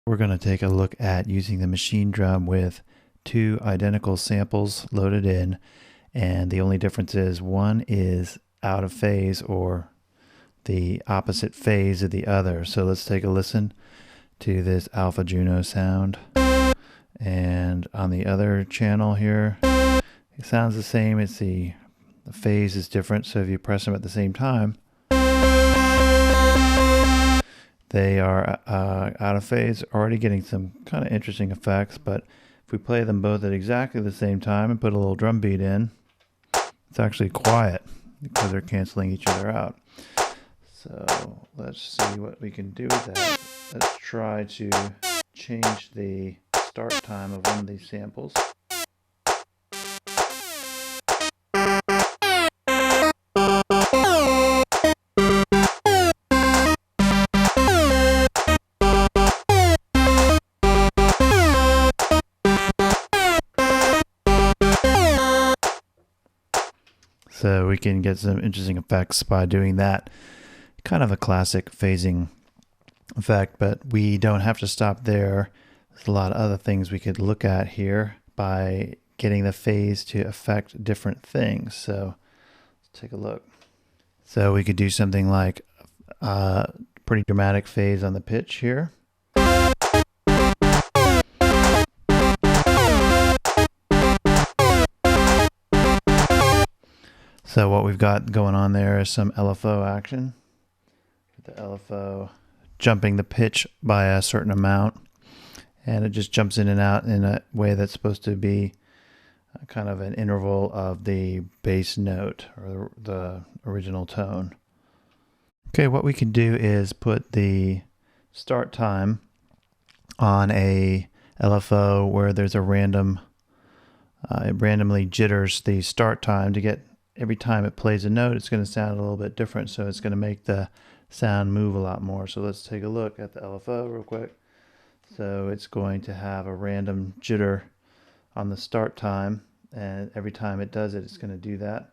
We're going to take a look at using the Machinedrum with two identical samples loaded in, and the only difference is one is out of phase or the opposite phase of the other. So let's take a listen to this Alpha Juno sound, and on the other channel here it sounds the same. It's the phase is different, so if you press them at the same time they are out of phase, already getting some kind of interesting effects. But if we play them both at exactly the same time and put a little drum beat in, it's actually quiet because they're canceling each other out. So let's see what we can do with that. Let's try to change the start time of one of these samples. So we can get some interesting effects by doing that. Kind of a classic phasing effect, but we don't have to stop there. There's a lot of other things we could look at here by getting the phase to affect different things. So let's take a look. So we could do something like a pretty dramatic phase on the pitch here. So what we've got going on there is some LFO action. The LFO jumping the pitch by a certain amount, and it just jumps in and out in a way that's supposed to be kind of an interval of the bass note or the original tone. Okay, what we can do is put the start time on a LFO where there's a random, it randomly jitters the start time to get every time it plays a note, it's going to sound a little bit different, so it's going to make the sound move a lot more. So let's take a look at the LFO real quick. So it's going to have a random jitter on the start time, and every time it does it, it's going to do that.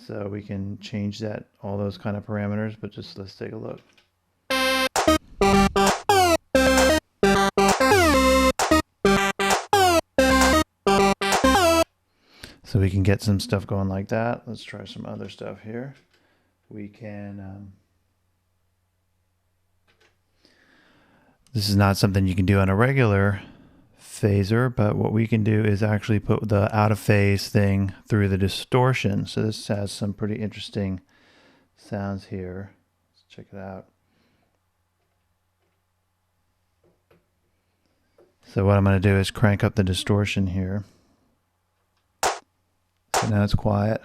So we can change that, all those kind of parameters, but just let's take a look. So we can get some stuff going like that. Let's try some other stuff here. We can, this is not something you can do on a regular phaser, but what we can do is actually put the out of phase thing through the distortion. So this has some pretty interesting sounds here. Let's check it out. So what I'm going to do is crank up the distortion here. So now it's quiet.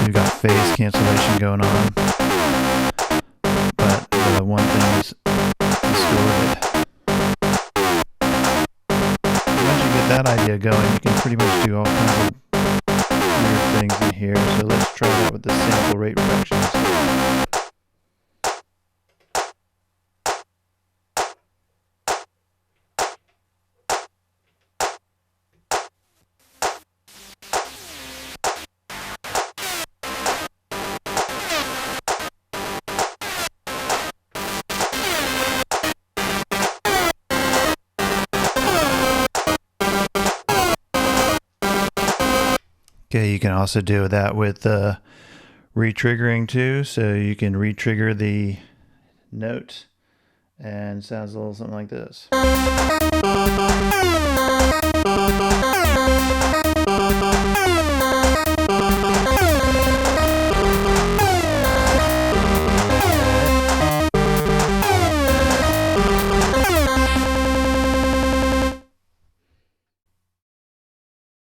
You've got phase cancellation going on, but the one thing is distorted. Once you get that idea going, you can pretty much do all kinds of weird things in here. So let's try that with the sample rate reductions. Okay, you can also do that with re-triggering too. So you can re-trigger the note and it sounds a little something like this.